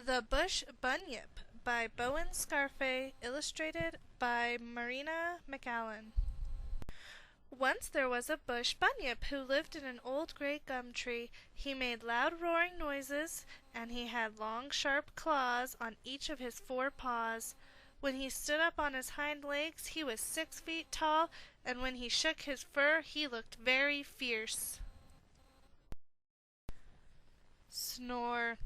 The Bush Bunyip by Bowen Scarfe, illustrated by Marina McAllen. Once there was a bush bunyip who lived in an old gray gum tree. He made loud roaring noises, and he had long sharp claws on each of his 4 paws. When he stood up on his hind legs he was 6 feet tall, and when he shook his fur he looked very fierce. Snore.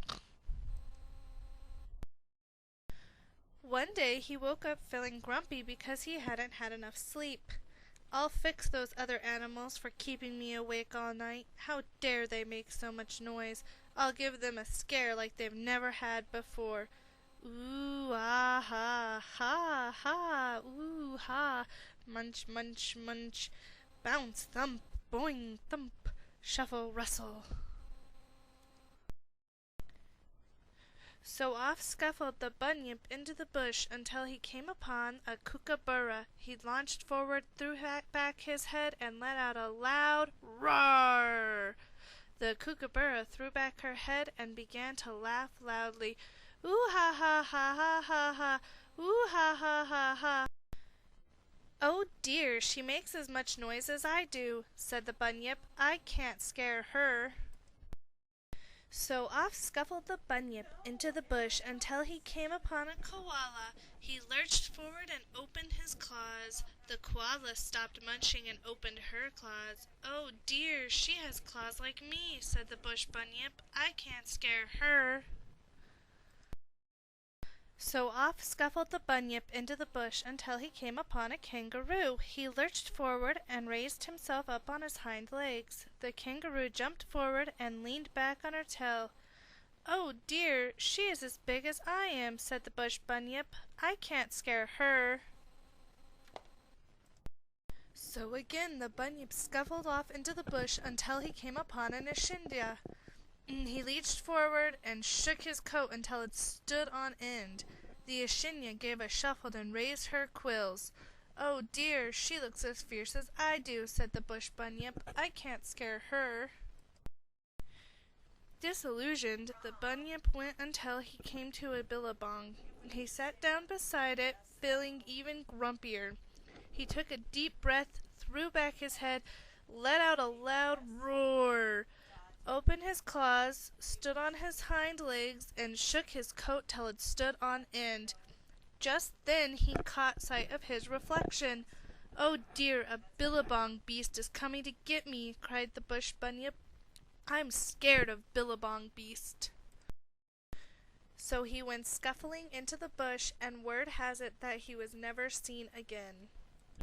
One day he woke up feeling grumpy because he hadn't had enough sleep. "I'll fix those other animals for keeping me awake all night. How dare they make so much noise? I'll give them a scare like they've never had before. Ooh, ah, ha, ha, ha, ooh, ha, munch, munch, munch, bounce, thump, boing, thump, shuffle, rustle." So off scuffled the bunyip into the bush until he came upon a kookaburra. He launched forward, threw back his head, and let out a loud roar. The kookaburra threw back her head and began to laugh loudly. "Ooh ha ha ha ha ha ha! Ooh ha ha ha ha!" "Oh dear, she makes as much noise as I do," said the bunyip. "I can't scare her." So off scuffled the bunyip into the bush until he came upon a koala. He lurched forward and opened his claws. The koala stopped munching and opened her claws. "Oh dear, she has claws like me," said the bush bunyip. "I can't scare her." So off scuffled the bunyip into the bush until he came upon a kangaroo. He lurched forward and raised himself up on his hind legs. The kangaroo jumped forward and leaned back on her tail. "Oh dear, she is as big as I am," said the bush bunyip. "I can't scare her." So again the bunyip scuffled off into the bush until he came upon an ashindia. He leached forward and shook his coat until it stood on end. The ashinia gave a shuffle and raised her quills. "Oh dear, she looks as fierce as I do," said the bush bunyip. "I can't scare her." Disillusioned, the bunyip went until he came to a billabong. He sat down beside it, feeling even grumpier. He took a deep breath, threw back his head, let out a loud roar, opened his claws, stood on his hind legs, and shook his coat till it stood on end. Just then he caught sight of his reflection. "Oh dear, a billabong beast is coming to get me," cried the bush bunyip. "I'm scared of billabong beast." So he went scuffling into the bush, and word has it that he was never seen again.